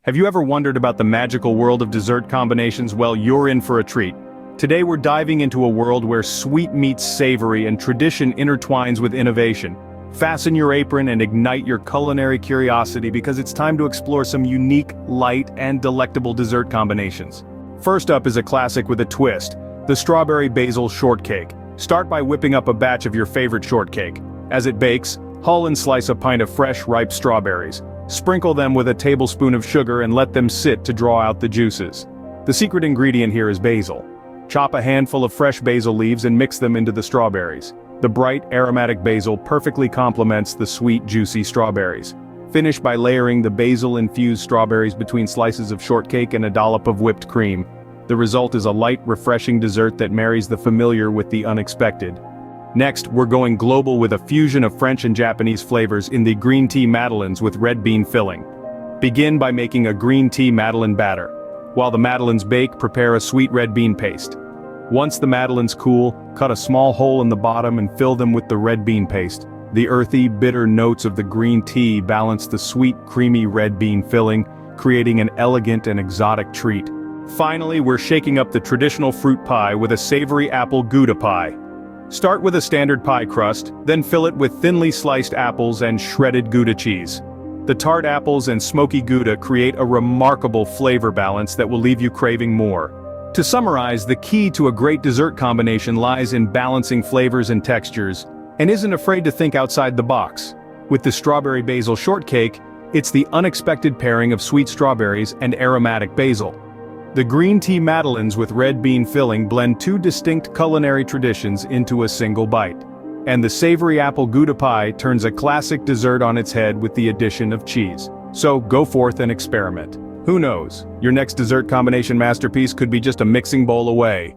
Have you ever wondered about the magical world of dessert combinations? Well, you're in for a treat. Today we're diving into a world where sweet meets savory and tradition intertwines with innovation. Fasten your apron and ignite your culinary curiosity because it's time to explore some unique, light, and delectable dessert combinations. First up is a classic with a twist, the strawberry basil shortcake. Start by whipping up a batch of your favorite shortcake. As it bakes, hull and slice a pint of fresh, ripe strawberries. Sprinkle them with a tablespoon of sugar and let them sit to draw out the juices. The secret ingredient here is basil. Chop a handful of fresh basil leaves and mix them into the strawberries. The bright, aromatic basil perfectly complements the sweet, juicy strawberries. Finish by layering the basil-infused strawberries between slices of shortcake and a dollop of whipped cream. The result is a light, refreshing dessert that marries the familiar with the unexpected. Next, we're going global with a fusion of French and Japanese flavors in the green tea madeleines with red bean filling. Begin by making a green tea madeleine batter. While the madeleines bake, prepare a sweet red bean paste. Once the madeleines cool, cut a small hole in the bottom and fill them with the red bean paste. The earthy, bitter notes of the green tea balance the sweet, creamy red bean filling, creating an elegant and exotic treat. Finally, we're shaking up the traditional fruit pie with a savory apple Gouda pie. Start with a standard pie crust, then fill it with thinly sliced apples and shredded Gouda cheese. The tart apples and smoky Gouda create a remarkable flavor balance that will leave you craving more. To summarize, the key to a great dessert combination lies in balancing flavors and textures, and isn't afraid to think outside the box. With the strawberry basil shortcake, it's the unexpected pairing of sweet strawberries and aromatic basil. The green tea madeleines with red bean filling blend two distinct culinary traditions into a single bite. And the savory apple Gouda pie turns a classic dessert on its head with the addition of cheese. So go forth and experiment. Who knows, your next dessert combination masterpiece could be just a mixing bowl away.